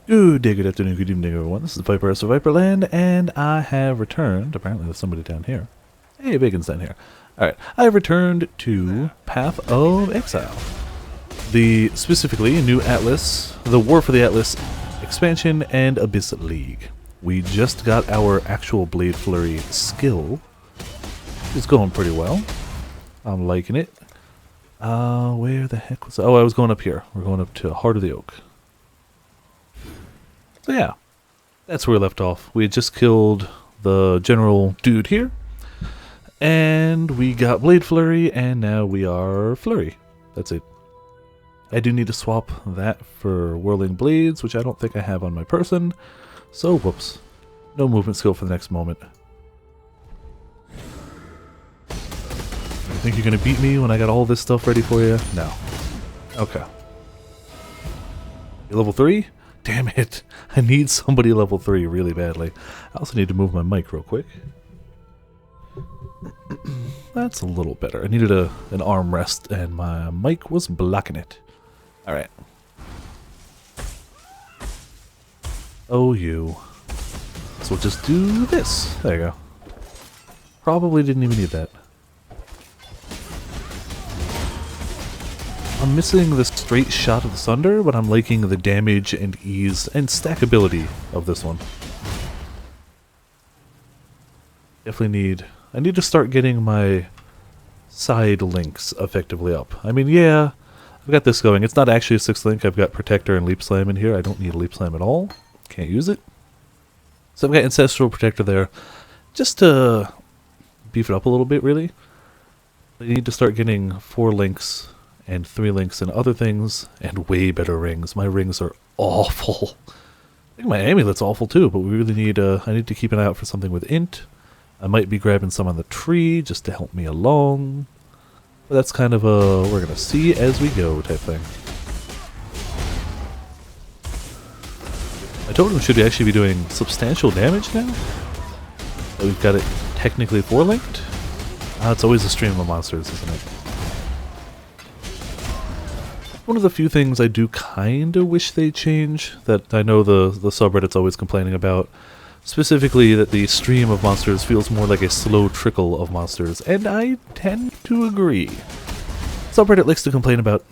Good day, good afternoon, good evening, everyone. This is Viper of Viperland, and I have returned. Apparently, there's somebody down here. Hey, Bacon's down here. Alright, I have returned to Path of Exile. Specifically, New Atlas, the War for the Atlas expansion, and Abyss League. We just got our actual Blade Flurry skill. It's going pretty well. I'm liking it. Where the heck was I? Oh, I was going up here. We're going up to Heart of the Oak. So yeah, that's where we left off. We had just killed the general dude here, and we got Blade Flurry, and now we are Flurry. That's it. I do need to swap that for Whirling Blades, which I don't think I have on my person, so whoops. No movement skill for the next moment. You think you're gonna beat me when I got all this stuff ready for you? No. Okay. You level 3? Damn it. I need somebody level 3 really badly. I also need to move my mic real quick. That's a little better. I needed an armrest and my mic was blocking it. Alright. Oh, you. So we'll just do this. There you go. Probably didn't even need that. I'm missing the straight shot of the thunder, but I'm liking the damage and ease and stackability of this one. I need to start getting my side links effectively up. I mean, yeah, I've got this going. It's not actually a 6th link. I've got Protector and Leap Slam in here. I don't need Leap Slam at all. Can't use it. So I've got Ancestral Protector there just to beef it up a little bit, really. I need to start getting 4 links and 3 links and other things, and way better rings. My rings are awful. I think my amulet's awful too, but we really need, I need to keep an eye out for something with int. I might be grabbing some on the tree just to help me along. But that's kind of a, we're gonna see as we go type thing. My totem should actually be doing substantial damage now. We've got it technically 4-linked. It's always a stream of monsters, isn't it? One of the few things I do kinda wish they change, that I know the subreddit's always complaining about, specifically that the stream of monsters feels more like a slow trickle of monsters, and I tend to agree. Subreddit likes to complain about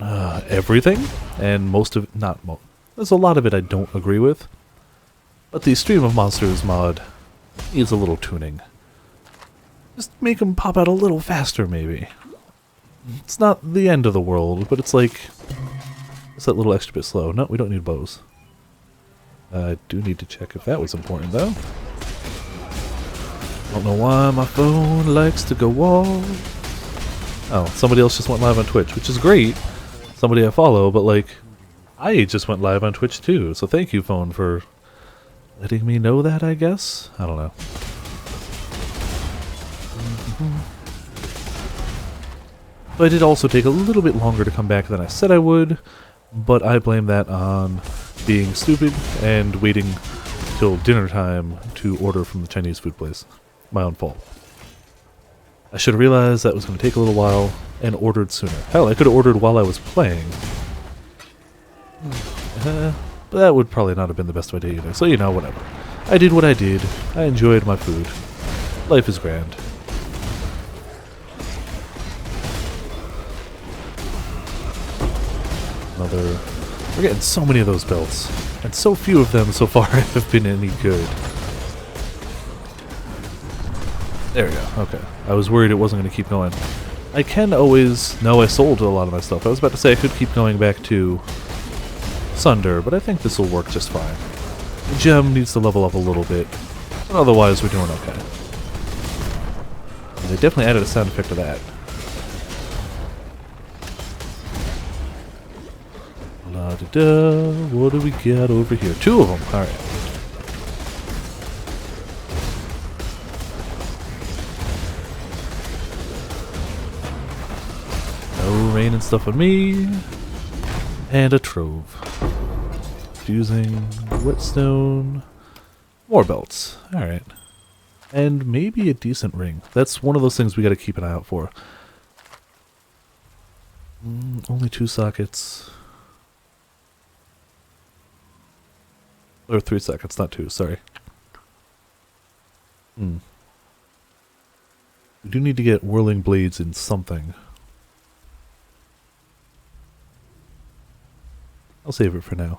everything, and there's a lot of it I don't agree with, but the stream of monsters mod needs a little tuning. Just make them pop out a little faster, maybe. It's not the end of the world, but it's like, it's that little extra bit slow. No, we don't need bows. I do need to check if that was important, though. Don't know why my phone likes to go off. Oh, somebody else just went live on Twitch, which is great. Somebody I follow, but like, I just went live on Twitch too, so thank you, phone, for letting me know that, I guess? I don't know. But I did also take a little bit longer to come back than I said I would, but I blame that on being stupid and waiting till dinner time to order from the Chinese food place. My own fault. I should have realized that was going to take a little while and ordered sooner. Hell, I could have ordered while I was playing. But that would probably not have been the best idea either, so you know, whatever. I did what I did. I enjoyed my food. Life is grand. We're getting so many of those belts, and so few of them so far have been any good. There we go, okay. I was worried it wasn't going to keep going. I can always... No, I sold a lot of my stuff. I was about to say I could keep going back to Sunder, but I think this will work just fine. The gem needs to level up a little bit, but otherwise we're doing okay. And they definitely added a sound effect to that. What do we got over here? 2 of them. Alright. No rain and stuff on me. And a trove. Fusing whetstone. More belts. Alright. And maybe a decent ring. That's one of those things we gotta keep an eye out for. Only 2 sockets. Or 3 seconds, not 2, sorry. We do need to get whirling blades in something. I'll save it for now.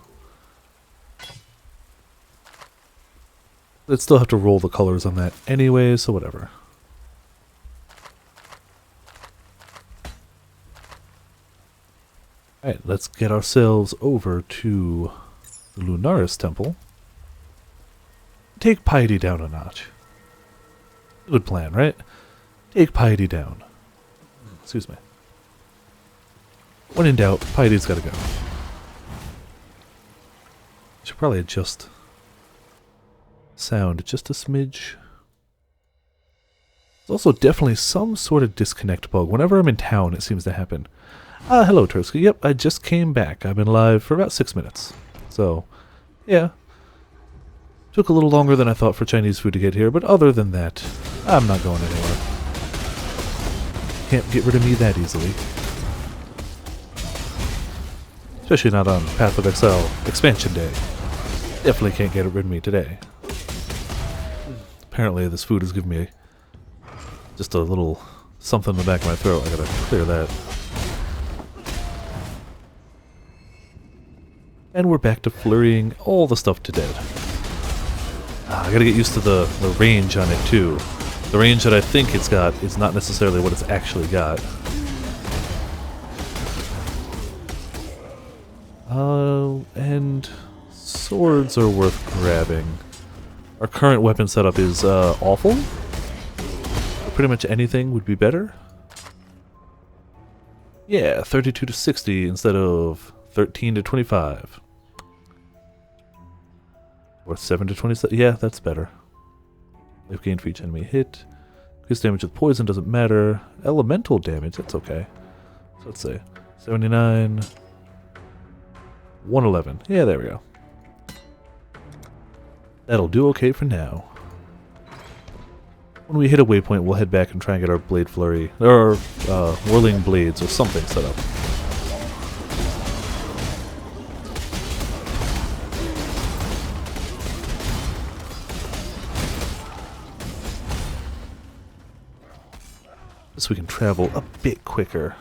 I'd still have to roll the colors on that anyway, so whatever. Alright, let's get ourselves over to the Lunaris Temple. Take piety down a notch. Good plan, right? Take piety down. Excuse me. When in doubt, piety's gotta go. Should probably adjust sound just a smidge. There's also definitely some sort of disconnect bug. Whenever I'm in town, it seems to happen. Hello, Tursky. Yep, I just came back. I've been live for about 6 minutes. So, yeah. Took a little longer than I thought for Chinese food to get here, but other than that, I'm not going anywhere. Can't get rid of me that easily. Especially not on Path of Exile Expansion Day. Definitely can't get rid of me today. Apparently this food is giving me just a little something in the back of my throat. I gotta clear that. And we're back to flurrying all the stuff to dead. I gotta get used to the range on it too. The range that I think it's got is not necessarily what it's actually got. And swords are worth grabbing. Our current weapon setup is awful. Pretty much anything would be better. Yeah, 32 to 60 instead of 13 to 25. Or 7 to 27. Yeah, that's better. Life gain for each enemy hit. Increased damage with poison doesn't matter. Elemental damage, that's okay. So let's say 79. 111. Yeah, there we go. That'll do okay for now. When we hit a waypoint, we'll head back and try and get our blade flurry, or whirling blades or something set up. So we can travel a bit quicker.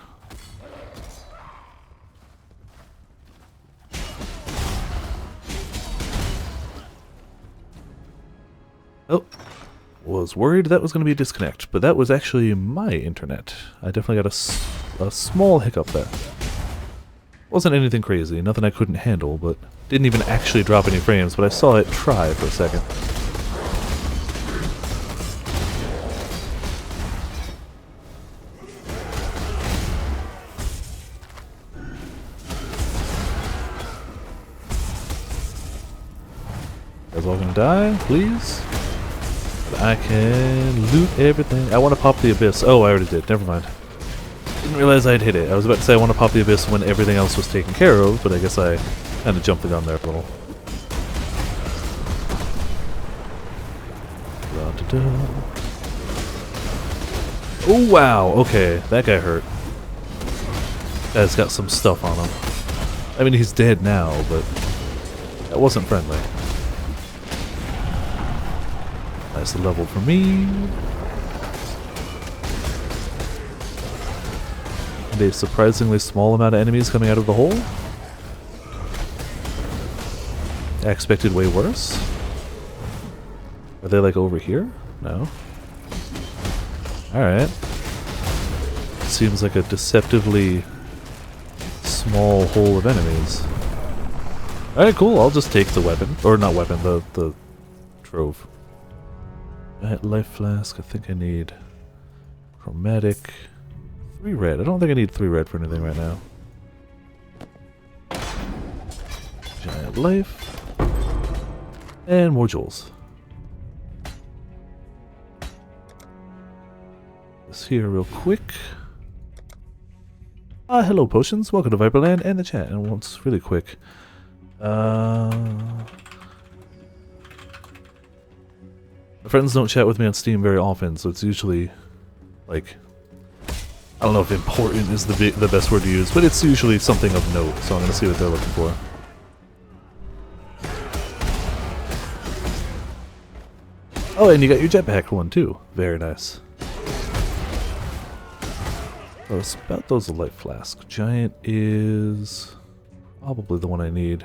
Oh, was worried that was going to be a disconnect, but that was actually my internet. I definitely got a small hiccup there. Wasn't anything crazy, nothing I couldn't handle, but didn't even actually drop any frames, but I saw it try for a second. You guys all gonna die, please? But I can loot everything. I want to pop the abyss. Oh, I already did. Never mind. Didn't realize I'd hit it. I was about to say I want to pop the abyss when everything else was taken care of, but I guess I kind of jumped the gun there a little. Oh, wow. Okay, that guy hurt. Guy's got some stuff on him. I mean, he's dead now, but that wasn't friendly. Nice level for me. And a surprisingly small amount of enemies coming out of the hole. I expected way worse. Are they like over here? No. Alright. Seems like a deceptively small hole of enemies. Alright, cool. I'll just take the weapon. Or not weapon, the trove. Life flask. I think I need chromatic. 3 red. I don't think I need 3 red for anything right now. Giant life. And more jewels. This here real quick. Hello potions. Welcome to Viperland and the chat. And once really quick. My friends don't chat with me on Steam very often, so it's usually, like, I don't know if important is the best word to use, but it's usually something of note, so I'm going to see what they're looking for. Oh, and you got your jetpack one too. Very nice. Oh, it's about those light flask. Giant is probably the one I need.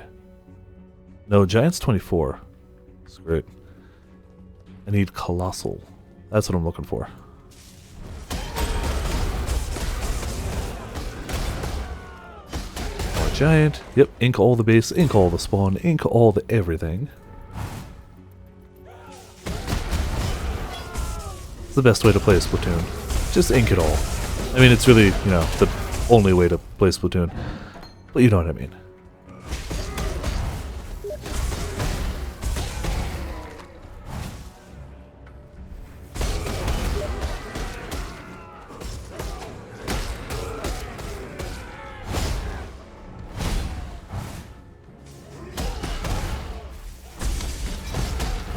No, Giant's 24. That's great. I need Colossal. That's what I'm looking for. More Giant. Yep, ink all the base, ink all the spawn, ink all the everything. It's the best way to play Splatoon. Just ink it all. I mean, it's really, you know, the only way to play Splatoon. But you know what I mean.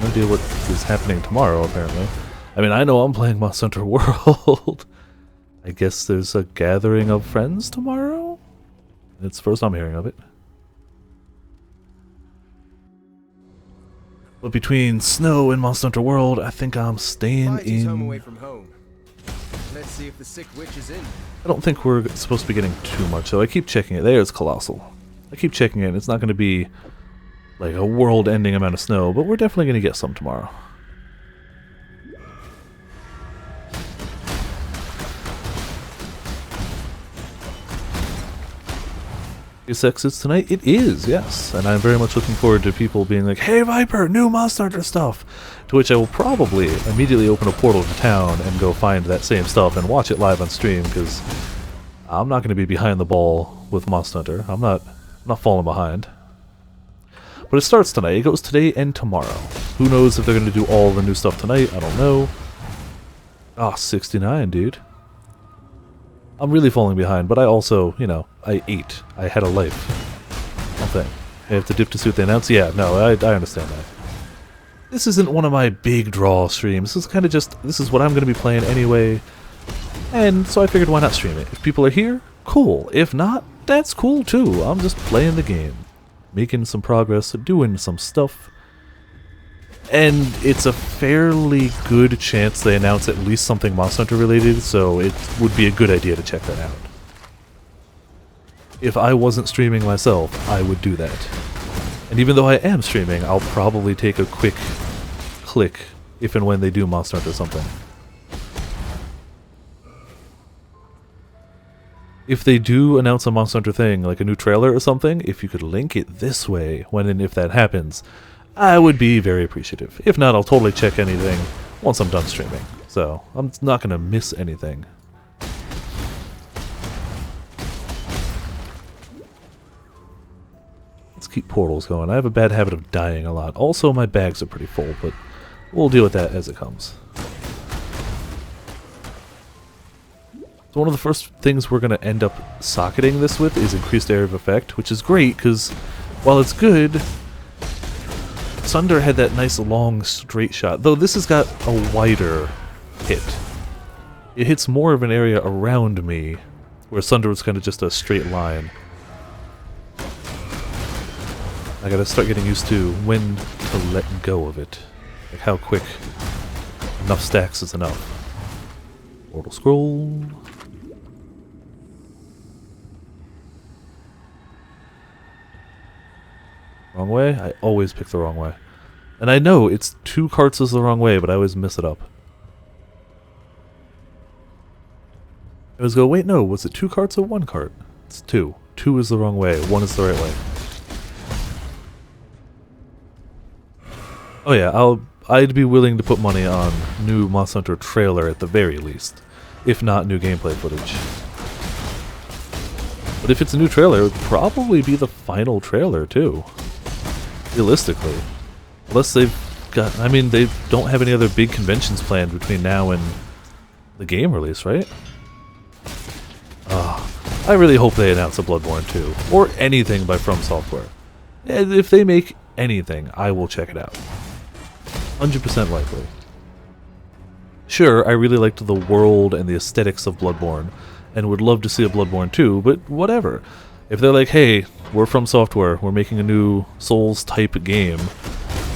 No idea what is happening tomorrow, apparently. I mean, I know I'm playing Monster Hunter World. I guess there's a gathering of friends tomorrow? It's the first I'm hearing of it. But between snow and Monster Hunter World, I think I'm staying in... home away from home. Let's see if the sick witch is in. I don't think we're supposed to be getting too much, so I keep checking it. There's Colossal. I keep checking it. It's not going to be like a world-ending amount of snow, but we're definitely going to get some tomorrow. Sex is tonight? It is, yes. And I'm very much looking forward to people being like, hey Viper, new Monster Hunter stuff! To which I will probably immediately open a portal to town and go find that same stuff and watch it live on stream, because I'm not going to be behind the ball with Monster Hunter. I'm not falling behind. But it starts tonight. It goes today and tomorrow. Who knows if they're going to do all the new stuff tonight? I don't know. Ah, 69, dude. I'm really falling behind, but I also, you know, I ate. I had a life. Nothing. I have to dip to see what they announce. Yeah, no, I understand that. This isn't one of my big draw streams. This is kind of just, this is what I'm going to be playing anyway. And so I figured, why not stream it? If people are here, cool. If not, that's cool too. I'm just playing the game. Making some progress, doing some stuff. And it's a fairly good chance they announce at least something Monster Hunter related, so it would be a good idea to check that out. If I wasn't streaming myself, I would do that. And even though I am streaming, I'll probably take a quick click if and when they do Monster Hunter something. If they do announce a Monster Hunter thing, like a new trailer or something, if you could link it this way when and if that happens, I would be very appreciative. If not, I'll totally check anything once I'm done streaming. So, I'm not going to miss anything. Let's keep portals going. I have a bad habit of dying a lot. Also, my bags are pretty full, but we'll deal with that as it comes. So one of the first things we're going to end up socketing this with is increased area of effect, which is great, because while it's good... Sunder had that nice long straight shot, though this has got a wider hit. It hits more of an area around me, where Sunder was kind of just a straight line. I gotta start getting used to when to let go of it. Like how quick enough stacks is enough. Mortal Scroll. Wrong way? I always pick the wrong way. And I know it's 2 carts is the wrong way, but I always mess it up. I always go, wait, no, was it 2 carts or 1 cart? It's 2. 2 is the wrong way, 1 is the right way. Oh yeah, I'd be willing to put money on new Monster Hunter trailer at the very least, if not new gameplay footage. But if it's a new trailer, it would probably be the final trailer too. Realistically. Unless they've got... I mean, they don't have any other big conventions planned between now and the game release, right? I really hope they announce a Bloodborne 2. Or anything by From Software. If they make anything, I will check it out. 100% likely. Sure, I really liked the world and the aesthetics of Bloodborne, and would love to see a Bloodborne 2, but whatever. If they're like, hey, we're From Software, we're making a new Souls-type game,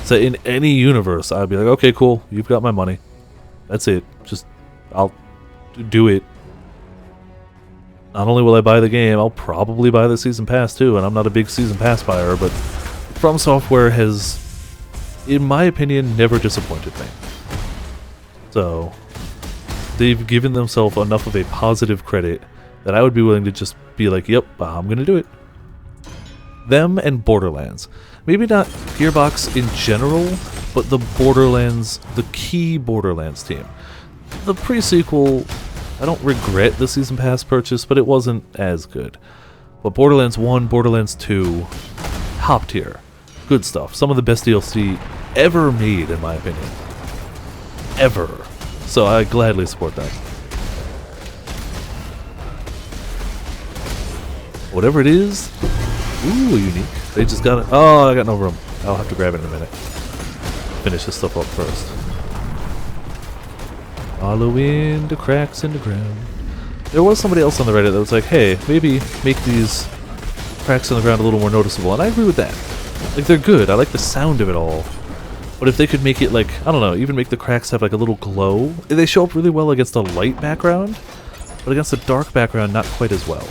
So in any universe, I'd be like, okay, cool, you've got my money. That's it. Just, I'll do it. Not only will I buy the game, I'll probably buy the Season Pass too, and I'm not a big Season Pass buyer, but From Software has, in my opinion, never disappointed me. So, they've given themselves enough of a positive credit that I would be willing to just be like, yep, I'm gonna do it. Them and Borderlands. Maybe not Gearbox in general, but the Borderlands, the key Borderlands team. The pre-sequel, I don't regret the Season Pass purchase, but it wasn't as good. But Borderlands 1, Borderlands 2, top tier. Good stuff. Some of the best DLC ever made, in my opinion. Ever. So I gladly support that. Whatever it is, ooh, unique. They just got it. Oh, I got no room. I'll have to grab it in a minute. Finish this stuff up first. Following the cracks in the ground. There was somebody else on the Reddit that was like, hey, maybe make these cracks in the ground a little more noticeable. And I agree with that. Like, they're good. I like the sound of it all. But if they could make it, like, I don't know, even make the cracks have, like, a little glow. They show up really well against a light background, but against a dark background, not quite as well.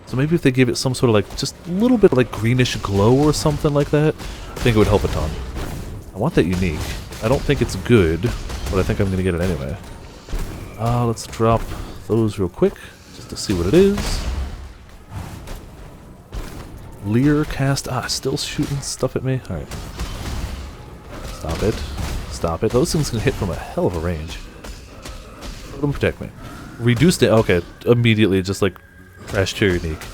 So maybe if they give it some sort of, like, just a little bit of, like, greenish glow or something like that, I think it would help a ton. I want that unique. I don't think it's good, but I think I'm going to get it anyway. Let's drop those real quick, just to see what it is. Leer cast. Still shooting stuff at me? Alright. Stop it. Stop it. Those things can hit from a hell of a range. Let them protect me. Reduced it. Okay. Immediately just like crashed to your unique.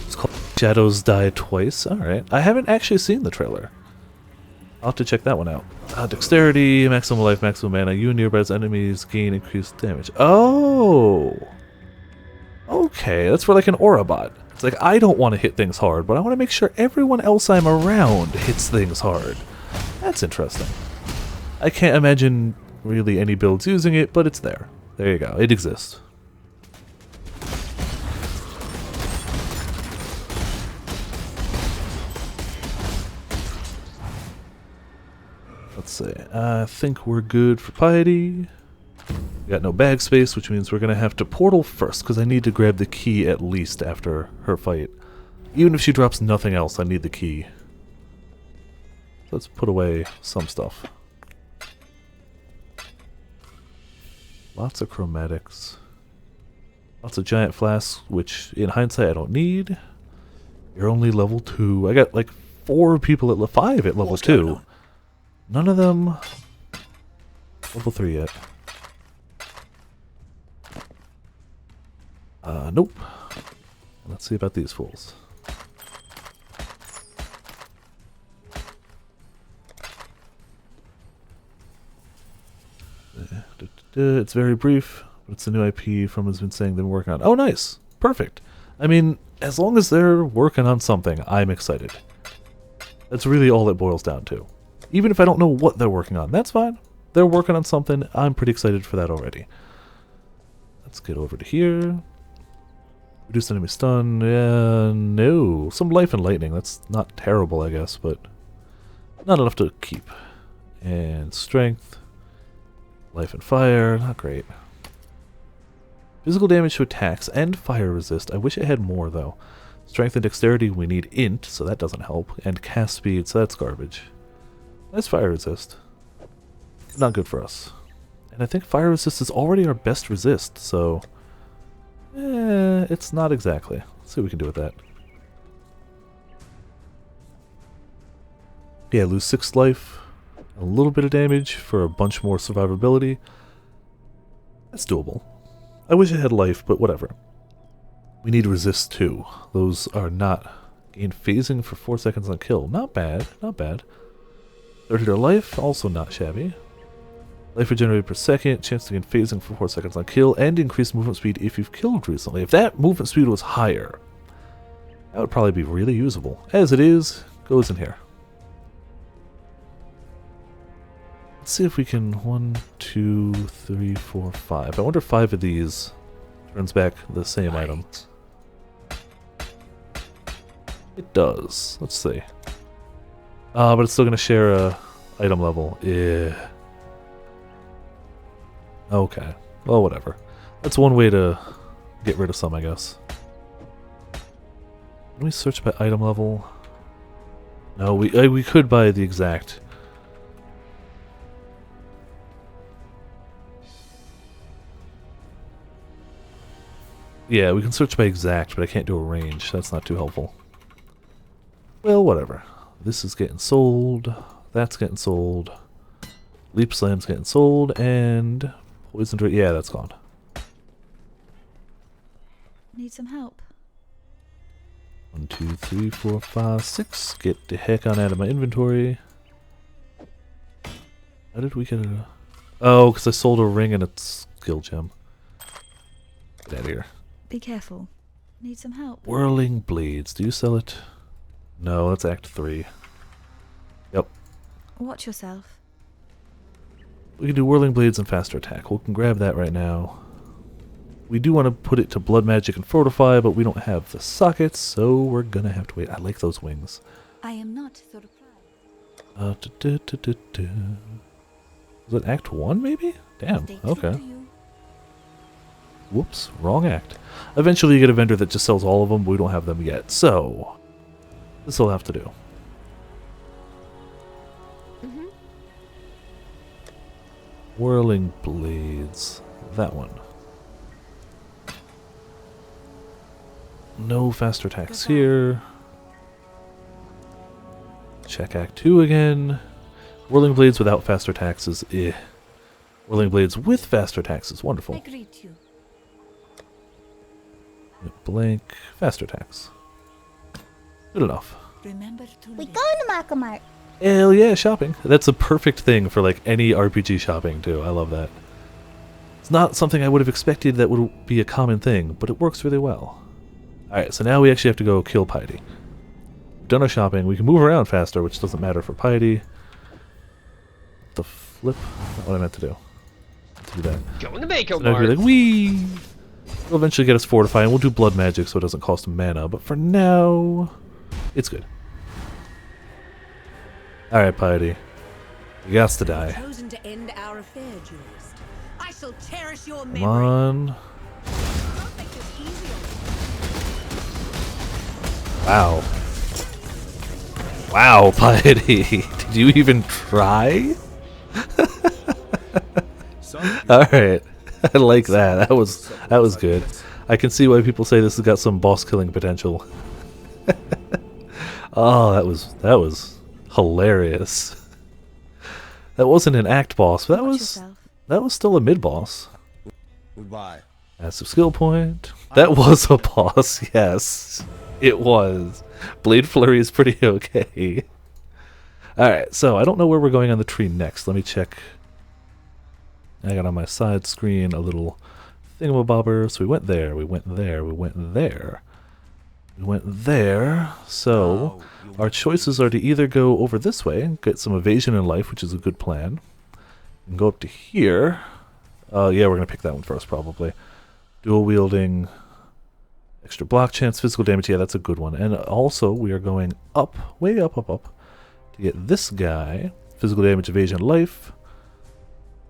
It's called Shadows Die Twice. Alright. I haven't actually seen the trailer. I'll have to check that one out. Dexterity, maximum life, maximum mana. You and nearby enemies gain increased damage. Oh! Okay. That's for like an aura bot. It's like, I don't want to hit things hard, but I want to make sure everyone else I'm around hits things hard. That's interesting. I can't imagine really any builds using it, but it's there. There you go. It exists. Let's see. I think we're good for Piety. We got no bag space, which means we're going to have to portal first, because I need to grab the key at least after her fight. Even if she drops nothing else, I need the key. Let's put away some stuff. Lots of chromatics. Lots of giant flasks, which in hindsight I don't need. You're only level 2. I got like 4 people at 5 at level 2. None of them level 3 yet. Nope. Let's see about these fools. It's very brief, but it's a new IP from has been saying they've been working on. Oh, nice. Perfect. I mean, as long as they're working on something, I'm excited. That's really all it boils down to. Even if I don't know what they're working on, that's fine. They're working on something. I'm pretty excited for that already. Let's get over to here. Reduce enemy stun. No. Some life and lightning. That's not terrible, I guess, but not enough to keep. And strength. Life and fire. Not great. Physical damage to attacks and fire resist. I wish it had more, though. Strength and dexterity, we need int, so that doesn't help. And cast speed, so that's garbage. That's fire resist. Not good for us. And I think fire resist is already our best resist, so it's not exactly. Let's see what we can do with that. Yeah, lose 6 life, a little bit of damage for a bunch more survivability. That's doable. I wish it had life, but whatever. We need resist too. Those are not gain phasing for 4 seconds on kill. Not bad, not bad. 30 to life, also not shabby. Life regenerated per second, chance to gain phasing for 4 seconds on kill, and increased movement speed if you've killed recently. If that movement speed was higher, that would probably be really usable. As it is, goes in here. Let's see if we can 1, 2, 3, 4, 5. I wonder if 5 of these turns back the same item. It does. Let's see. But it's still going to share a item level. Yeah. Okay. Well, whatever. That's one way to get rid of some, I guess. Can we search by item level? No, we could by the exact. Yeah, we can search by exact, but I can't do a range. That's not too helpful. Well, whatever. This is getting sold. That's getting sold. Leap Slam's getting sold, and Poison Dart, yeah, that's gone. Need some help. 1, 2, 3, 4, 5, 6. Get the heck on out of my inventory. How did we get it? Oh, because I sold a ring and a skill gem. Get out of here. Be careful. Need some help. Whirling Blades. Do you sell it? No, that's Act 3. Yep. Watch yourself. We can do Whirling Blades and Faster Attack. We can grab that right now. We do want to put it to Blood Magic and Fortify, but we don't have the sockets, so we're gonna have to wait. I like those wings. I am not the reply. Was it Act 1, maybe? Damn, okay. Whoops, wrong act. Eventually you get a vendor that just sells all of them, but we don't have them yet, so this will have to do. Whirling Blades. That one. No faster attacks here. Check Act 2 again. Whirling Blades without faster attacks is eh. Whirling Blades with faster attacks is wonderful. I greet you. Blank. Faster attacks. Good enough. Remember to We live. going to Macamart. Hell yeah, shopping. That's a perfect thing for like any RPG shopping too. I love that. It's not something I would have expected that would be a common thing, but it works really well. Alright, so now we actually have to go kill Piety. We've done our shopping. We can move around faster, which doesn't matter for Piety. The flip? Not what I meant to do. Do that. Go in the Mako So now we're Mart. like, wee! We'll eventually get us Fortify, and we'll do Blood Magic so it doesn't cost mana, but for now, it's good. Alright, Piety. You got to die. Chosen to end our affair, Jules. I shall cherish your Come memory. on. Don't make this easy on Wow. Wow, Piety. Did you even try? Alright. I like that. That was good. I can see why people say this has got some boss killing potential. Oh, that was hilarious. That wasn't an act boss, but Watch yourself. that was still a mid boss. Goodbye. Massive skill point. That was a boss, yes. It was. Blade Flurry is pretty okay. Alright, so I don't know where we're going on the tree next. Let me check. I got on my side screen a little thingamabobber. So we went there, we went there, we went there. We went there. So our choices are to either go over this way and get some evasion in life, which is a good plan. And go up to here. Yeah, we're going to pick that one first, probably. Dual wielding, extra block chance, physical damage. Yeah, that's a good one. And also, we are going up, way up, up, up, to get this guy. Physical damage, evasion, life.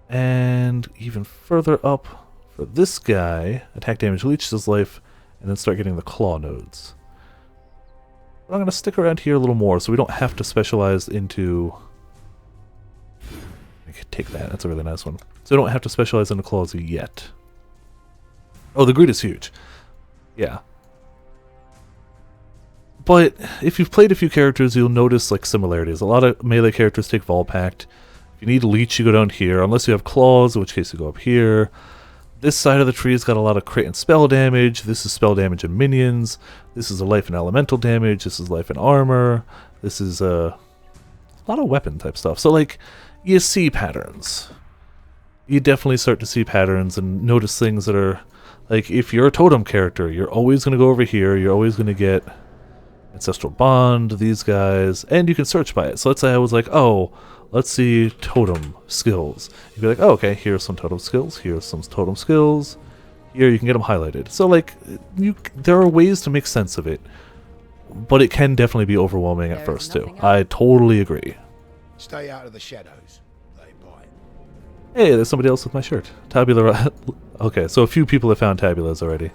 And even further up for this guy. Attack damage, leeches his life. And then start getting the claw nodes. But I'm going to stick around here a little more so we don't have to specialize into... I could take that. That's a really nice one. So we don't have to specialize into claws yet. Oh, the grid is huge. Yeah. But if you've played a few characters, you'll notice like similarities. A lot of melee characters take Volpact. If you need Leech, you go down here. Unless you have claws, in which case you go up here. This side of the tree has got a lot of crit and spell damage. This is spell damage and minions. This is a life and elemental damage. This is life and armor. This is a lot of weapon type stuff. So like, you see patterns. You definitely start to see patterns and notice things that are... Like, if you're a totem character, you're always going to go over here. You're always going to get Ancestral Bond, these guys, and you can search by it. So let's say I was like, oh, let's see totem skills. You'd be like, oh, okay, here's some totem skills. Here's some totem skills. Here, you can get them highlighted. So, like, there are ways to make sense of it. but it can definitely be overwhelming at There is first too. nothing I totally agree. Stay out of the shadows. They bite. Hey, there's somebody else with my shirt. Tabula. Okay, so a few people have found tabulas already.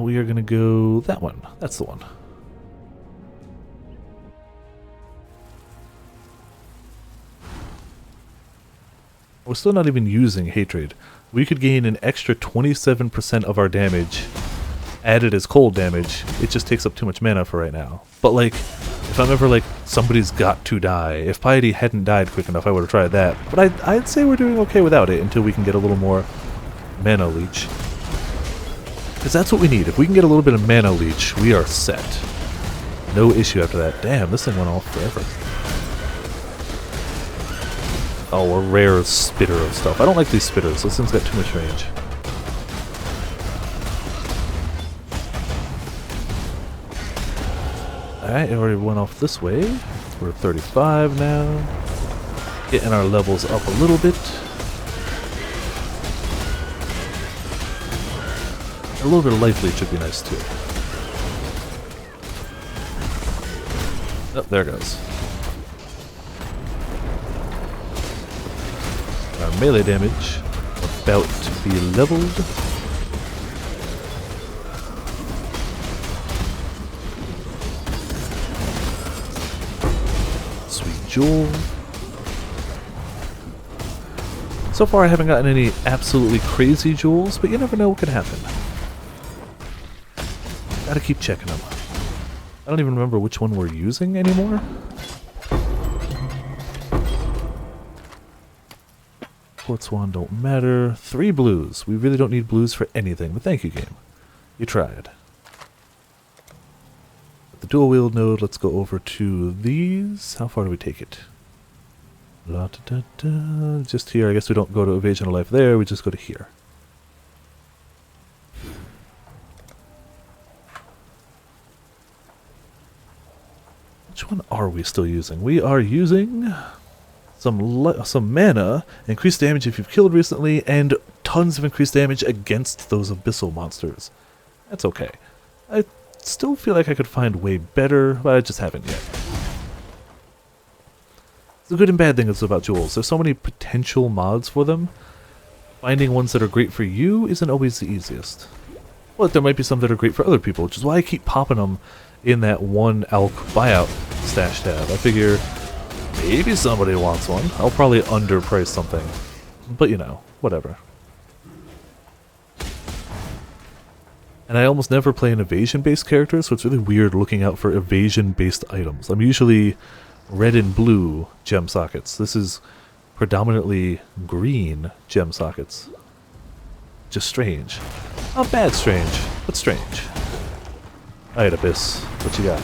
We are gonna go that one. That's the one. We're still not even using Hatred. We could gain an extra 27% of our damage added as cold damage. It just takes up too much mana for right now. But like, if I'm ever like, somebody's got to die, if Piety hadn't died quick enough, I would have tried that. But I'd say we're doing okay without it until we can get a little more mana leech. Because that's what we need. If we can get a little bit of mana leech, we are set. No issue after that. Damn, this thing went off forever. Oh, a rare spitter of stuff. I don't like these spitters. This thing's got too much range. Alright, it already went off this way. We're at 35 now. Getting our levels up a little bit. A little bit of life leech would be nice too. Oh, there it goes. Our melee damage about to be leveled. Sweet jewel. So far I haven't gotten any absolutely crazy jewels, but you never know what could happen. Gotta keep checking them. I don't even remember which one we're using anymore. Quartz wand don't matter. 3 blues. We really don't need blues for anything, but thank you, game. You tried. At the dual wield node, let's go over to these. How far do we take it? La -da -da -da. Just here. I guess we don't go to evasion of life there, we just go to here. Which one are we still using? We are using some mana, increased damage if you've killed recently, and tons of increased damage against those abyssal monsters. That's okay. I still feel like I could find way better, but I just haven't yet. The good and bad thing is about jewels. There's so many potential mods for them. Finding ones that are great for you isn't always the easiest. But there might be some that are great for other people, which is why I keep popping them in that one Alk buyout stash tab. I figure maybe somebody wants one. I'll probably underprice something. But you know, whatever. And I almost never play an evasion-based character, so it's really weird looking out for evasion-based items. I'm usually red and blue gem sockets. This is predominantly green gem sockets. Just strange. Not bad strange, but strange. Alright, Abyss. What you got?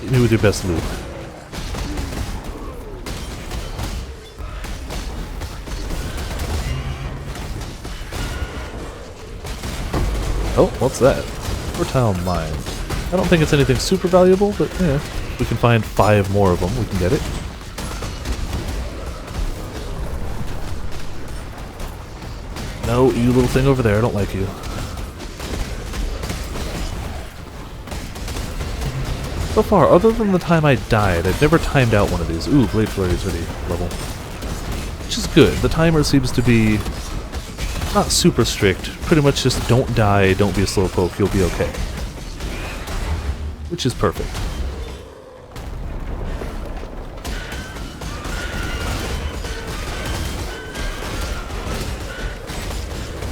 Hit me with your best loot. Oh, what's that? Fertile Mind. I don't think it's anything super valuable, but yeah, if we can find 5 more of them, we can get it. No, you little thing over there, I don't like you. So far, other than the time I died, I've never timed out one of these. Ooh, Blade Flurry is already level. Which is good. The timer seems to be not super strict. Pretty much just don't die, don't be a slowpoke, you'll be okay. Which is perfect.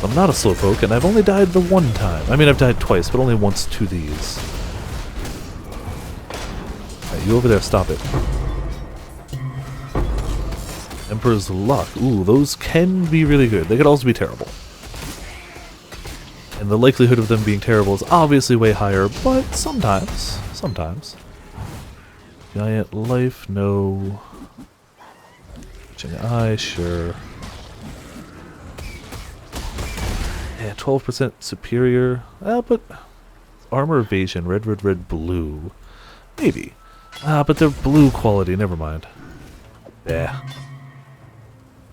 I'm not a slowpoke, and I've only died the one time. I mean, I've died twice, but only once to these. Alright, you over there, stop it. Emperor's Luck. Ooh, those can be really good. They could also be terrible. And the likelihood of them being terrible is obviously way higher, but sometimes. Sometimes. Giant Life, no. Witching Eye, sure. Yeah, 12% superior. But armor evasion, red, red, red, blue. Maybe. But they're blue quality, never mind. Yeah.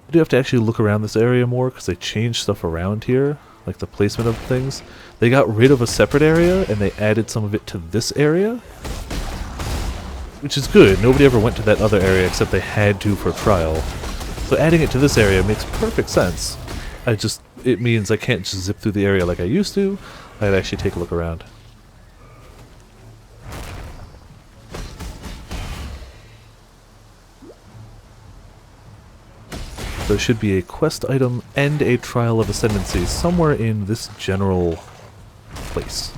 I do have to actually look around this area more, because they changed stuff around here. like the placement of things. They got rid of a separate area and they added some of it to this area, which is good. Nobody ever went to that other area except they had to for trial. So adding it to this area makes perfect sense. It means I can't just zip through the area like I used to. I'd actually take a look around. There should be a quest item and a Trial of Ascendancy somewhere in this general place.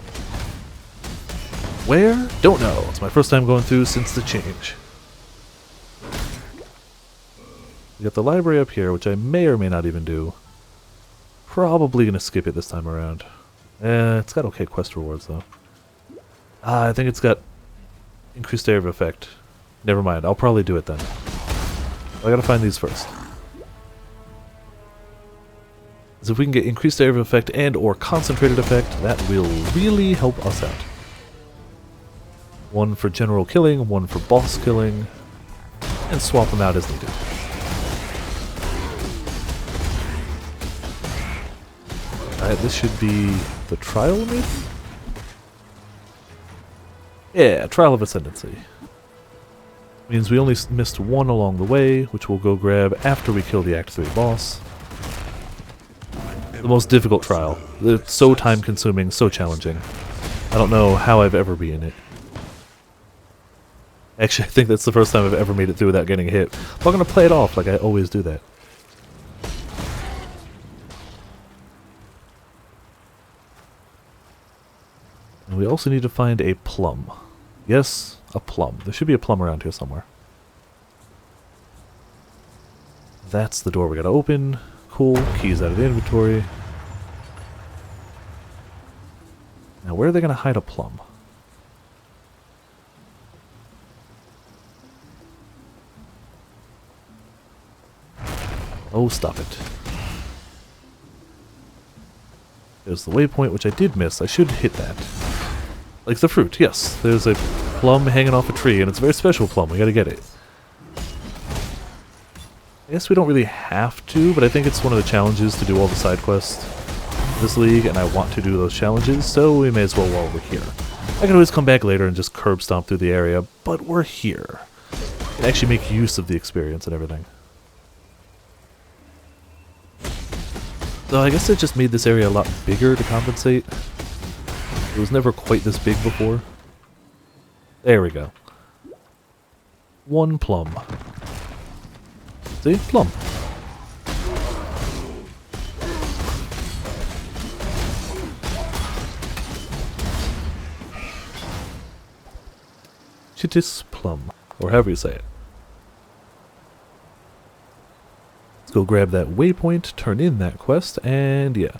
Where? Don't know. It's my first time going through since the change. We got the library up here, which I may or may not even do. Probably gonna skip it this time around. It's got okay quest rewards though. I think it's got increased area of effect. Never mind, I'll probably do it then. I gotta find these first. Because if we can get increased area of effect and or concentrated effect, that will really help us out. One for general killing, one for boss killing, and swap them out as needed. Alright, this should be the trial maybe? Yeah, Trial of Ascendancy. Means we only missed one along the way, which we'll go grab after we kill the Act 3 boss. The most difficult trial. It's so time consuming, so challenging. I don't know how I've ever been in it. Actually, I think that's the first time I've ever made it through without getting hit. But I'm going to play it off like I always do that. And we also need to find a plum. Yes, a plum. There should be a plum around here somewhere. That's the door we gotta open. Cool. Keys out of the inventory. Now where are they gonna hide a plum? Oh, stop it. There's the waypoint, which I did miss. I should hit that. Like the fruit, yes. There's a plum hanging off a tree, and it's a very special plum. We gotta get it. I guess we don't really have to, but I think it's one of the challenges to do all the side quests in this league, and I want to do those challenges, so we may as well while we're here. I can always come back later and just curb stomp through the area, but we're here. We can actually make use of the experience and everything. So I guess I just made this area a lot bigger to compensate. It was never quite this big before. There we go. One plum. See? Plum. Chittis plum. Or however you say it. Let's go grab that waypoint, turn in that quest, and yeah.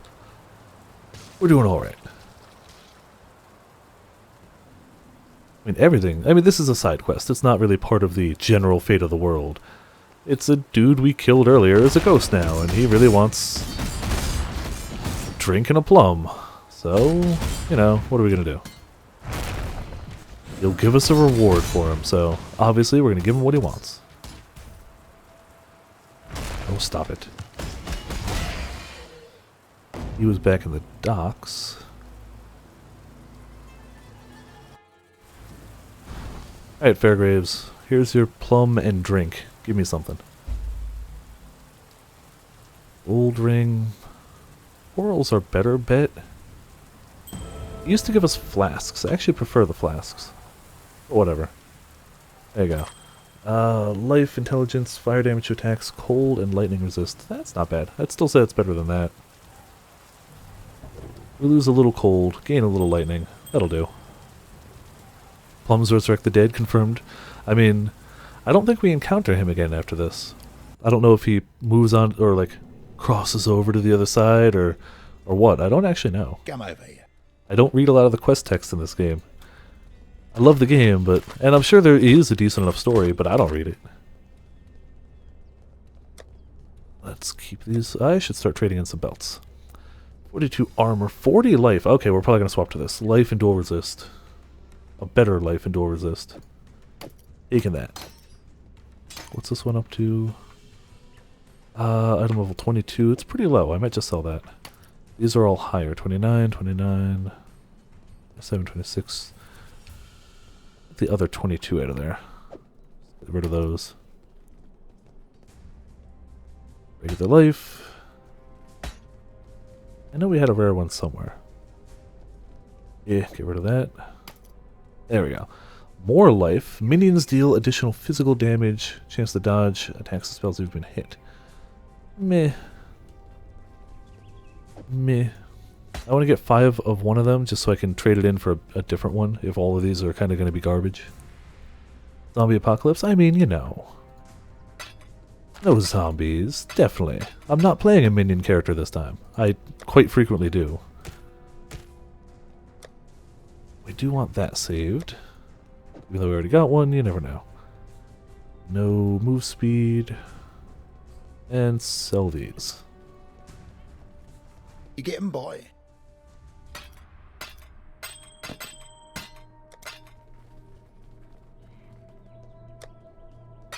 We're doing alright. I mean, everything. I mean, this is a side quest. It's not really part of the general fate of the world. It's a dude we killed earlier as a ghost now, and he really wants a drink and a plum. So, you know, what are we going to do? He'll give us a reward for him, so obviously we're going to give him what he wants. Oh, stop it. He was back in the docks. Alright, Fairgraves. Here's your plum and drink. Give me something. Gold ring. Corals are better bet. It used to give us flasks. I actually prefer the flasks. But whatever. There you go. Life, intelligence, fire damage to attacks, cold, and lightning resist. That's not bad. I'd still say it's better than that. We lose a little cold, gain a little lightning. That'll do. Plums resurrect the dead, confirmed. I mean, I don't think we encounter him again after this. I don't know if he moves on, or like, crosses over to the other side, or what. I don't actually know. Come over here. I don't read a lot of the quest text in this game. I love the game, and I'm sure there is a decent enough story, but I don't read it. Let's keep these. I should start trading in some belts. 42 armor, 40 life. Okay, we're probably going to swap to this. Life and dual resist. A better life and dual resist. Taking that. What's this one up to? Item level 22. It's pretty low. I might just sell that. These are all higher. 29, 29, 27, 26. Get the other 22 out of there. Get rid of those. Regular life. I know we had a rare one somewhere. Yeah, get rid of that. There we go. More life. Minions deal additional physical damage. Chance to dodge attacks and spells if you've been hit. Meh. Meh. I want to get 5 of one of them just so I can trade it in for a different one if all of these are kind of going to be garbage. Zombie apocalypse? I mean, you know. No zombies. Definitely. I'm not playing a minion character this time. I quite frequently do. We do want that saved. Even though we already got one, you never know. No move speed. And sell these. You getting by?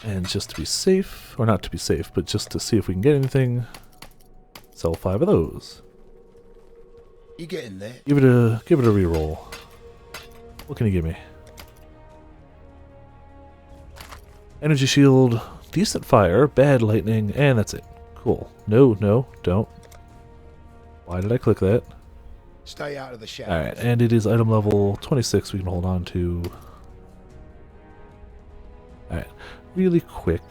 And just to be safe, or not to be safe, but just to see if we can get anything, sell 5 of those. You getting there? Give it a reroll. What can you give me? Energy shield, decent fire, bad lightning, and that's it. Cool. No, don't. Why did I click that? Stay out of the shadows. Alright, and it is item level 26 we can hold on to. Alright, really quick.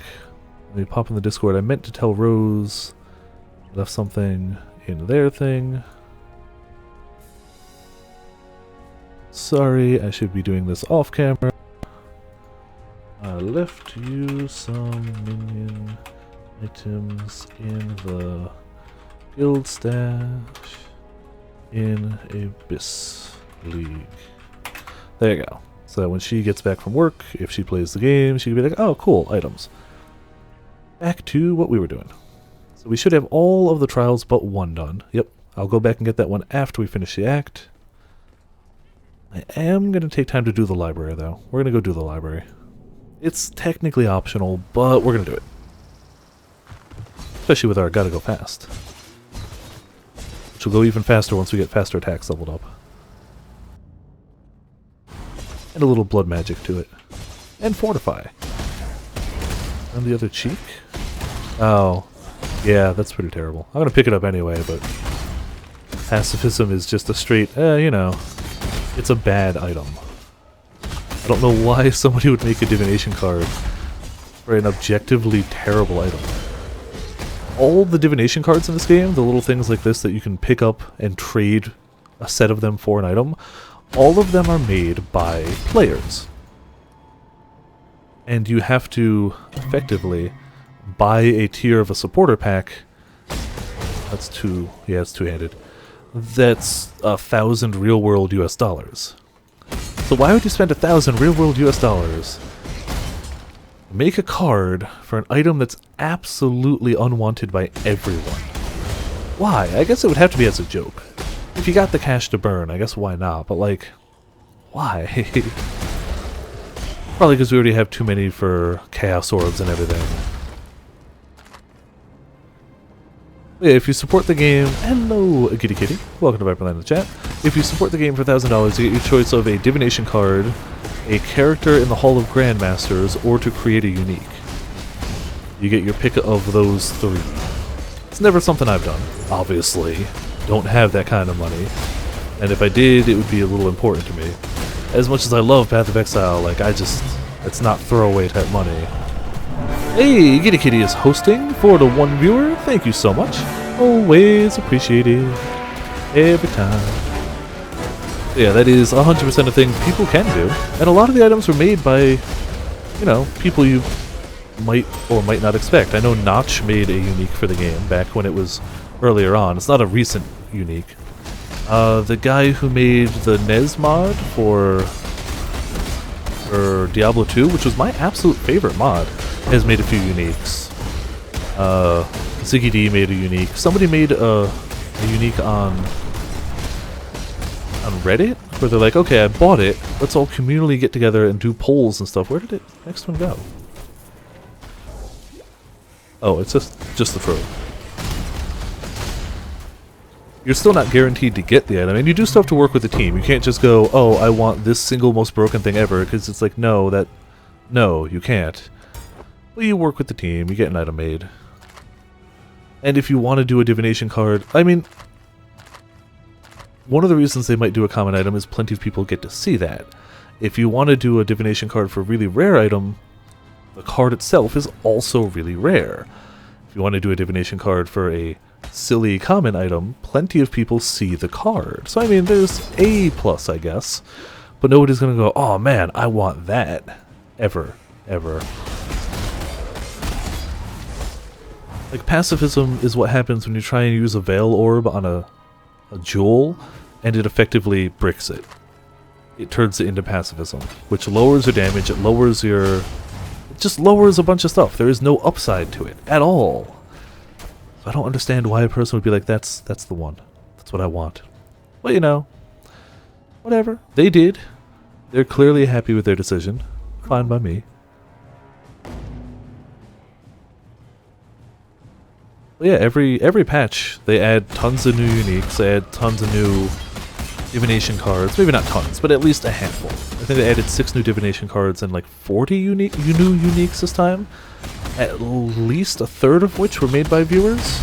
Let me pop in the Discord. I meant to tell Rose I left something in their thing. Sorry, I should be doing this off camera. I left you some minion items in the guild stash in Abyss League. There you go. So that when she gets back from work, if she plays the game, she can be like, oh, cool, items. Back to what we were doing. So we should have all of the trials but one done. Yep, I'll go back and get that one after we finish the act. I am going to take time to do the library, though. We're going to go do the library. It's technically optional, but we're going to do it. Especially with our gotta go fast. Which will go even faster once we get faster attacks leveled up. And a little blood magic to it. And fortify. On the other cheek? Oh. Yeah, that's pretty terrible. I'm going to pick it up anyway, but pacifism is just a straight, you know, it's a bad item. I don't know why somebody would make a divination card for an objectively terrible item. All the divination cards in this game, the little things like this that you can pick up and trade a set of them for an item, all of them are made by players. And you have to effectively buy a tier of a supporter pack. That's two, yeah, it's two-handed. That's 1,000 real-world US dollars. So why would you spend 1,000 real-world US dollars? Make a card for an item that's absolutely unwanted by everyone. Why? I guess it would have to be as a joke. If you got the cash to burn, I guess why not? But like, why? Probably because we already have too many for Chaos Orbs and everything. Yeah, if you support the game, hello Kitty Kitty, welcome to Viperland in the chat. If you support the game for $1,000, you get your choice of a divination card, a character in the Hall of Grandmasters, or to create a unique. You get your pick of those 3. It's never something I've done, obviously. Don't have that kind of money. And if I did, it would be a little important to me. As much as I love Path of Exile, like, it's not throwaway type money. Hey, Kitty Kitty is hosting for the 1 viewer. Thank you so much. Always appreciated. Every time. Yeah, that is 100% a thing people can do. And a lot of the items were made by, you know, people you might or might not expect. I know Notch made a unique for the game back when it was earlier on. It's not a recent unique. The guy who made the Nez mod for Diablo 2, which was my absolute favorite mod, has made a few uniques. Ziggy D made a unique. Somebody made a unique on Reddit, where they're like, okay, I bought it, let's all communally get together and do polls and stuff. Where did it next one go? Oh, it's just the throw. you're still not guaranteed to get the item, and you do still have to work with the team. You can't just go, oh, I want this single most broken thing ever, because it's like, no, you can't. Well, you work with the team, you get an item made. And if you want to do a divination card, I mean, one of the reasons they might do a common item is plenty of people get to see that. If you want to do a divination card for a really rare item, the card itself is also really rare. If you want to do a divination card for a silly common item, plenty of people see the card. So I mean, there's a plus, I guess. But nobody's gonna go, oh man, I want that. Ever. Like, pacifism is what happens when you try and use a Veil Orb on a jewel, and it effectively bricks it. It turns it into pacifism, which lowers your damage, it lowers your... It just lowers a bunch of stuff. There is no upside to it, at all. I don't understand why a person would be like, that's the one. That's what I want. Well, you know, whatever. They did. They're clearly happy with their decision. Fine by me. But yeah, every patch, they add tons of new uniques, they add tons of new divination cards. Maybe not tons, but at least a handful. I think they added 6 new divination cards and like 40 new uniques this time. At least a third of which were made by viewers.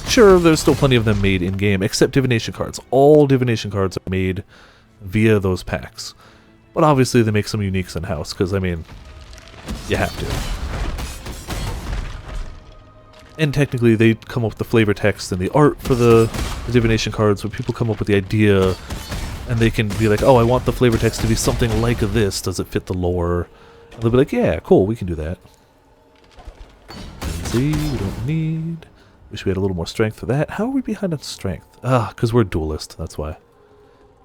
Sure, there's still plenty of them made in-game, except divination cards. All divination cards are made via those packs. But obviously they make some uniques in-house, because, I mean, you have to. And technically they come up with the flavor text and the art for the divination cards, where people come up with the idea, and they can be like, oh, I want the flavor text to be something like this. Does it fit the lore? And they'll be like, yeah, cool, we can do that. We don't need... Wish we had a little more strength for that. How are we behind on strength? Ah, because we're duelist, that's why.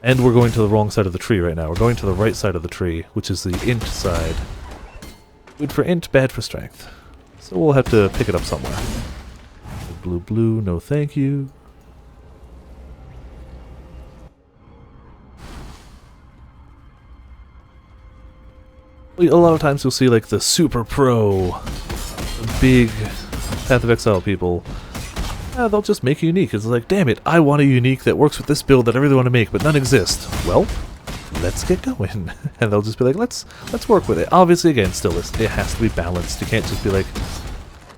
And we're going to the wrong side of the tree right now. We're going to the right side of the tree, which is the int side. Good for int, bad for strength. So we'll have to pick it up somewhere. Blue, no thank you. A lot of times you'll see like the super pro, big Path of Exile people, they'll just make a unique. It's like, damn it, I want a unique that works with this build that I really want to make, but none exist. Well, let's get going. And they'll just be like, let's work with it. Obviously, again, still, it has to be balanced. You can't just be like,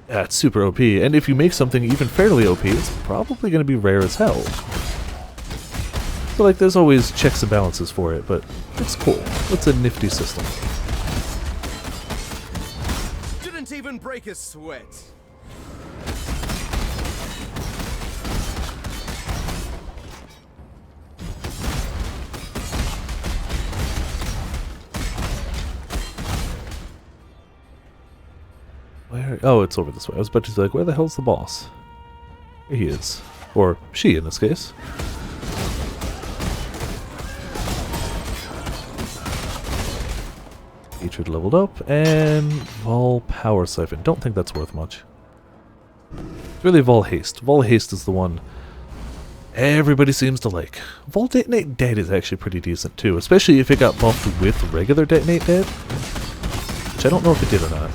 yeah, it's super OP. And if you make something even fairly OP, it's probably going to be rare as hell. So, like, there's always checks and balances for it, but it's cool. It's a nifty system. Didn't even break a sweat. Where? Oh, it's over this way. I was about to be like, where the hell's the boss? Here he is. Or she, in this case. Hatred leveled up, and Vol Power Siphon. Don't think that's worth much. It's really Vol Haste. Vol Haste is the one everybody seems to like. Vol Detonate Dead is actually pretty decent too, especially if it got buffed with regular Detonate Dead, which I don't know if it did or not.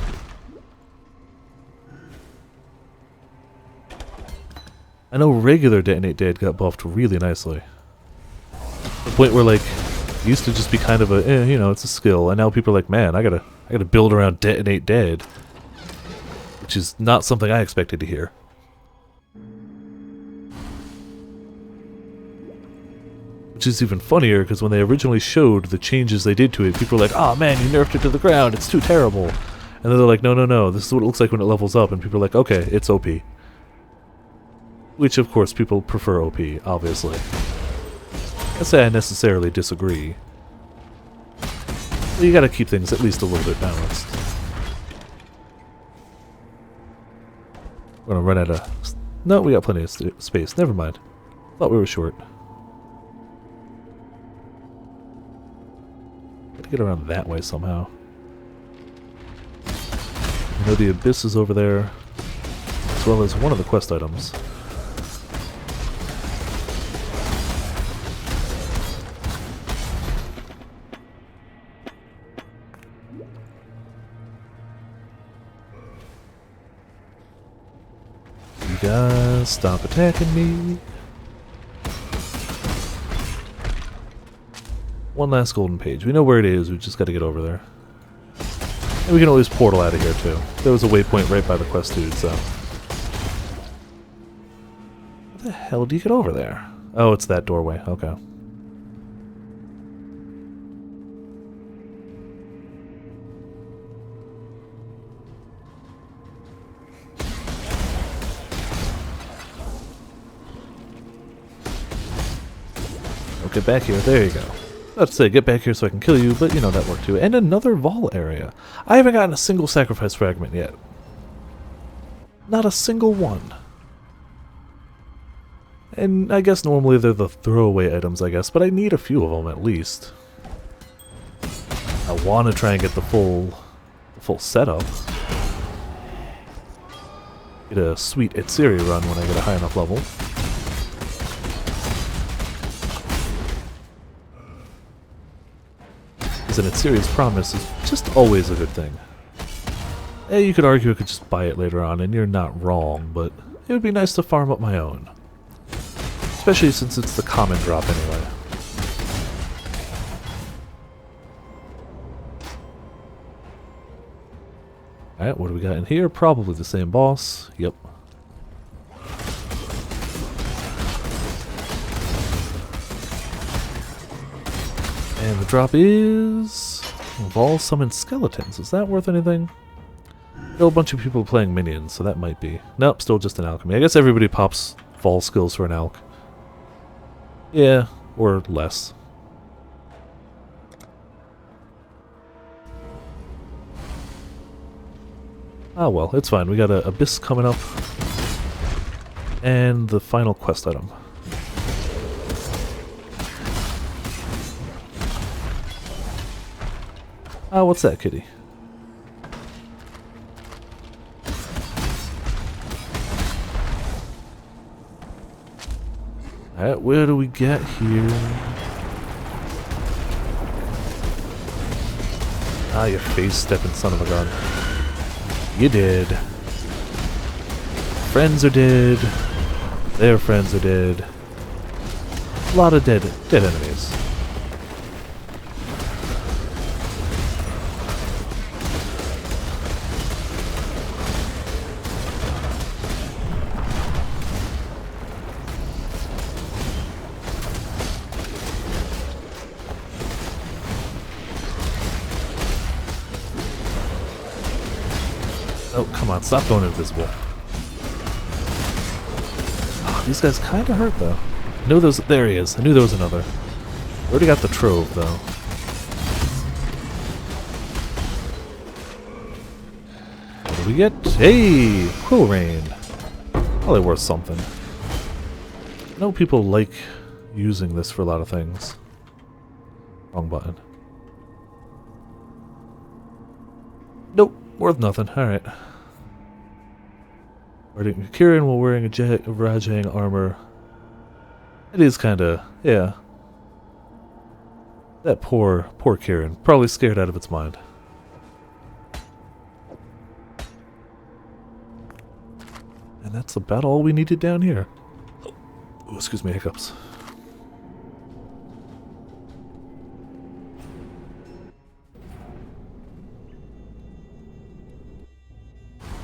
I know regular Detonate Dead got buffed really nicely. To the point where, like, it used to just be kind of a, you know, it's a skill, and now people are like, man, I gotta build around Detonate Dead. Which is not something I expected to hear. Which is even funnier, because when they originally showed the changes they did to it, people were like, oh man, you nerfed it to the ground, it's too terrible. And then they're like, no, this is what it looks like when it levels up, and people are like, okay, it's OP. Which, of course, people prefer OP, obviously. I can't say I necessarily disagree. But you gotta keep things at least a little bit balanced. We're gonna run out of... No, we got plenty of space. Never mind. Thought we were short. Gotta get around that way somehow. I know the abyss is over there, as well as one of the quest items. You guys, stop attacking me. One last golden page. We know where it is, we just gotta get over there. And we can always portal out of here too. There was a waypoint right by the quest dude, so. How the hell do you get over there? Oh, it's that doorway. Okay. Oh, get back here. There you go. Let's say get back here so I can kill you, but you know, that worked too. And another Vol area. I haven't gotten a single sacrifice fragment yet. Not a single one. And I guess normally they're the throwaway items, I guess, but I need a few of them at least. I want to try and get the full setup. Get a sweet Itsiri run when I get a high enough level. Because an Itsiri's promise is just always a good thing. Hey, you could argue I could just buy it later on, and you're not wrong, but it would be nice to farm up my own. Especially since it's the common drop anyway. Alright, what do we got in here? Probably the same boss. Yep. And the drop is... Vol summoned skeletons. Is that worth anything? Still a bunch of people playing minions, so that might be. Nope, still just an alchemy. I guess everybody pops Vol skills for an alch. Yeah, or less. Ah well, it's fine. We got a Abyss coming up. And the final quest item. Ah, what's that, kitty? Alright, where do we get here? Ah, you face-stepping son of a gun. You did. Friends are dead. Their friends are dead. A lot of dead enemies. Oh, come on, stop going invisible. Oh, these guys kind of hurt, though. I know those. There he is. I knew there was another. Already got the trove, though. What do we get? Hey! Quill Rain. Probably worth something. I know people like using this for a lot of things. Wrong button. Nope. Worth nothing. Alright. Kieran while wearing a Rajang armor. It is kinda, yeah. That poor Kieran. Probably scared out of its mind. And that's about all we needed down here. Oh, excuse me, hiccups.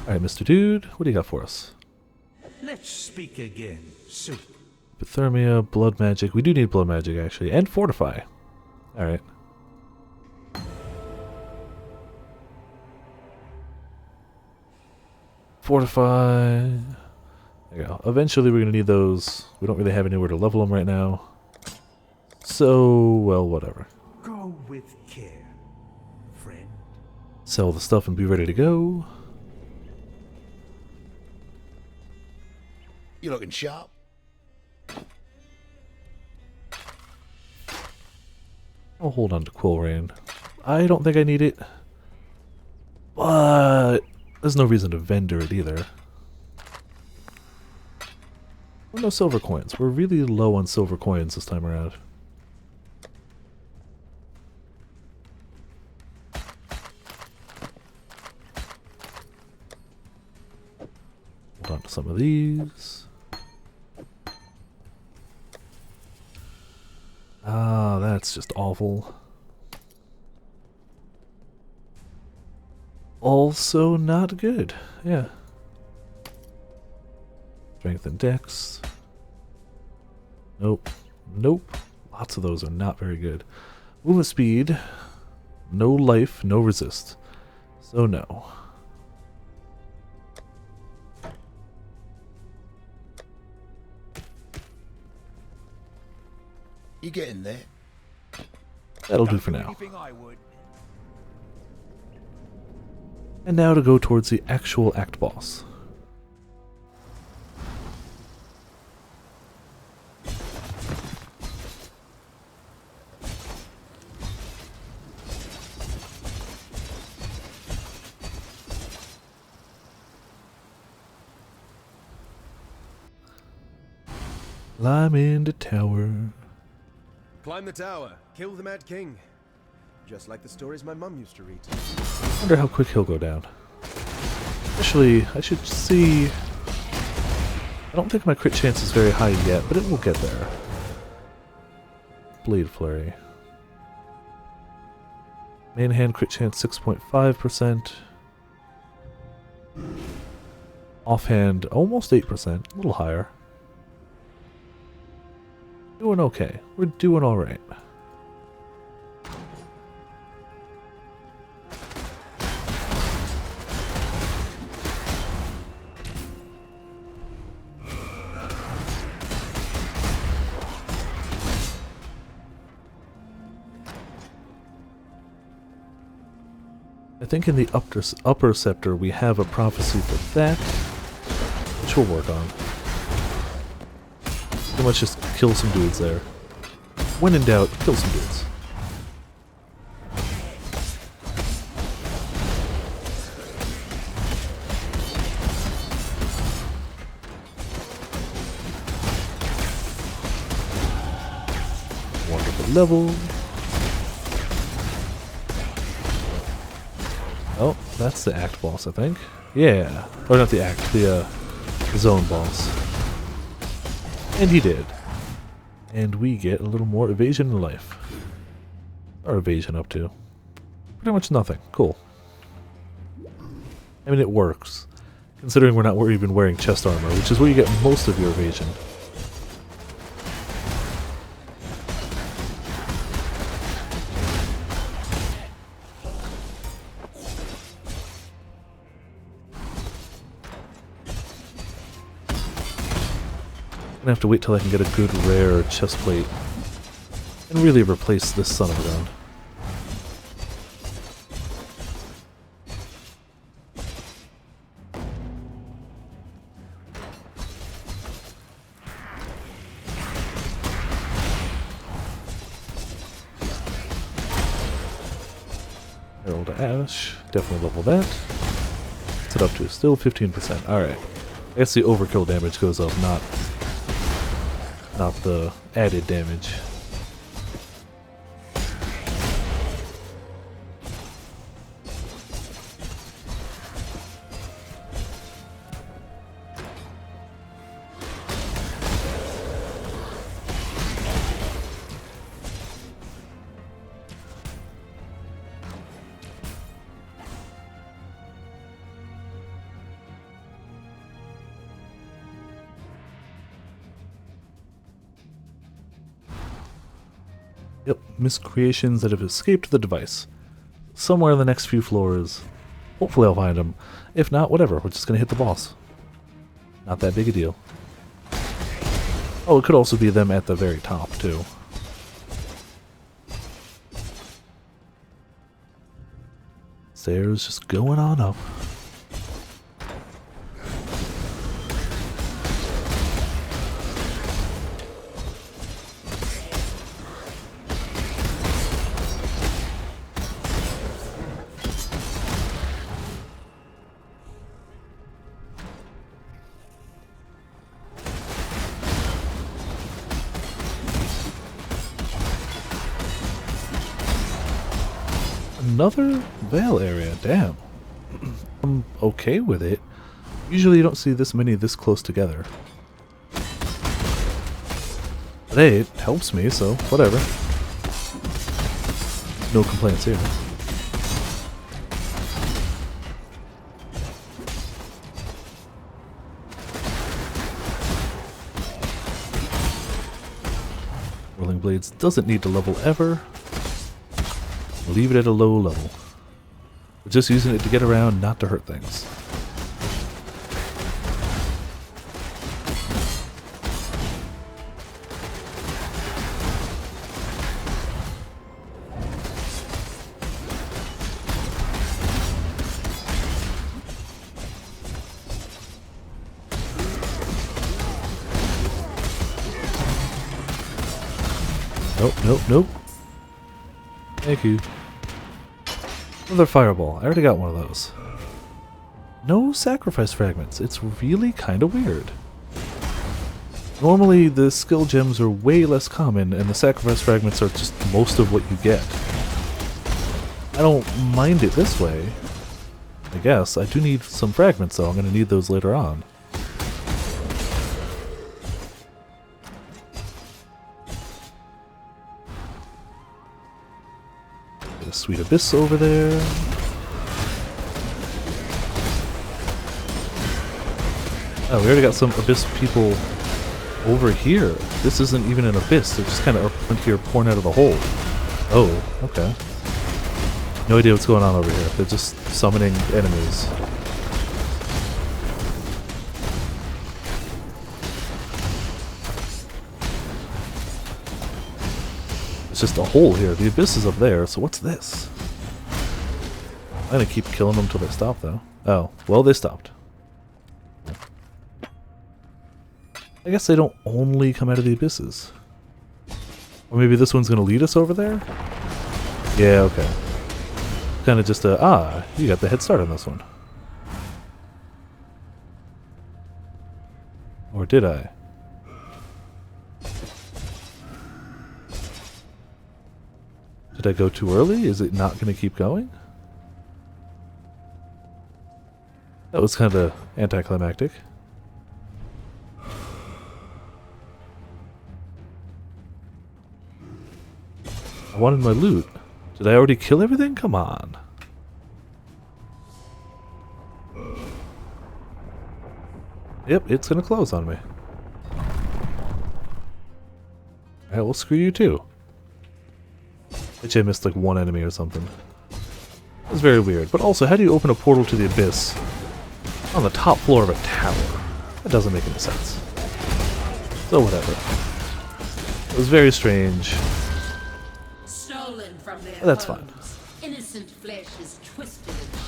Alright, Mr. Dude, what do you got for us? Let's speak again soon. Hypothermia, blood magic. We do need blood magic, actually. And fortify. Alright. Fortify. There you go. Eventually we're going to need those. We don't really have anywhere to level them right now. So, well, whatever. Go with care, friend. Sell the stuff and be ready to go. You looking sharp? I'll hold on to Quill Rain. I don't think I need it. But there's no reason to vendor it either. Oh, no silver coins. We're really low on silver coins this time around. Hold on to some of these. Ah, that's just awful. Also not good. Yeah. Strength and dex. Nope. Nope. Lots of those are not very good. Movement speed. No life, no resist. So no. You getting there? That'll do for now. Anything I would. And now to go towards the actual act boss. Climb into tower. Climb the tower, kill the Mad King. Just like the stories my mum used to read. Wonder how quick he'll go down. Actually, I should see. I don't think my crit chance is very high yet, but it will get there. Blade Flurry. Main hand crit chance 6.5%. Offhand almost 8%, a little higher. Doing okay. We're doing alright. I think in the upper scepter we have a prophecy for that, which we'll work on. Pretty much just kill some dudes there. When in doubt, kill some dudes. Wonderful level. Oh, that's the act boss, I think. Yeah. Or not the act, the zone boss. And he did. And we get a little more evasion in life. Or evasion up to. Pretty much nothing. Cool. I mean, it works. Considering we're not even wearing chest armor, which is where you get most of your evasion. I'm gonna have to wait till I can get a good rare chest plate and really replace this son of a gun. Herald Ash, definitely level that. What's it up to? Still 15%. Alright. I guess the overkill damage goes up, not the added damage. Yep, miscreations that have escaped the device. Somewhere in the next few floors. Hopefully I'll find them. If not, whatever, we're just gonna hit the boss. Not that big a deal. Oh, it could also be them at the very top, too. Stairs just going on up. Another Veil area, damn. I'm okay with it. Usually you don't see this many this close together. But But hey, it helps me, so whatever. No complaints here. Whirling Blades doesn't need to level ever. Leave it at a low level. We're just using it to get around, not to hurt things. Nope, nope, nope. Thank you. Another fireball. I already got one of those. No sacrifice fragments. It's really kind of weird. Normally the skill gems are way less common and the sacrifice fragments are just most of what you get. I don't mind it this way. I guess. I do need some fragments though. I'm going to need those later on. A sweet abyss over there. Oh, we already got some abyss people over here. This isn't even an abyss. They're just kind of up here pouring out of the hole. Oh, okay. No idea what's going on over here. They're just summoning enemies. It's just a hole here. The abyss is up there, so what's this? I'm gonna keep killing them till they stop, though. Oh, well, they stopped. I guess they don't only come out of the abysses. Or maybe this one's gonna lead us over there? Yeah, okay. Kinda just a, you got the head start on this one. Or did I? Did I go too early? Is it not going to keep going? That was kind of anticlimactic. I wanted my loot. Did I already kill everything? Come on. Yep, it's going to close on me. Alright, well, screw you too. I missed like one enemy or something. It was very weird. But also, how do you open a portal to the abyss on the top floor of a tower? That doesn't make any sense. So whatever. It was very strange. Stolen from their That's fine. homes. Innocent flesh is twisted